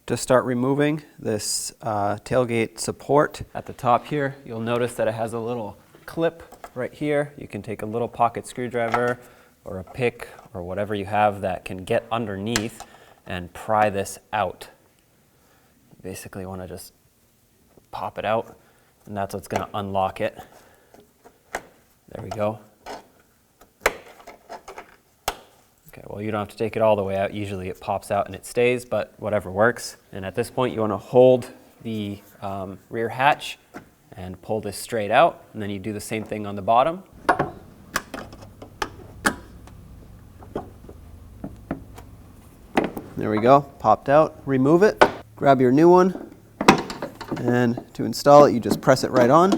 To start removing this tailgate support at the top here, you'll notice that it has a little clip right here. You can take a little pocket screwdriver or a pick or whatever you have that can get underneath and pry this out. You basically want to just pop it out, and that's what's going to unlock it. There we go. Okay, well, you don't have to take it all the way out. Usually it pops out and it stays, but whatever works. And at this point, you want to hold the rear hatch and pull this straight out, and then you do the same thing on the bottom. There we go, popped out. Remove it, grab your new one, and to install it, you just press it right on.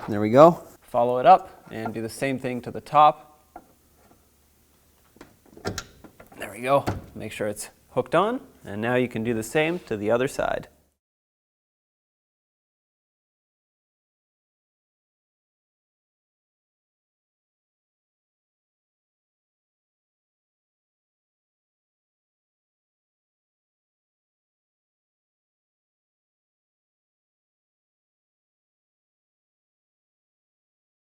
There we go. Follow it up and do the same thing to the top. There we go. Make sure it's hooked on, and now you can do the same to the other side.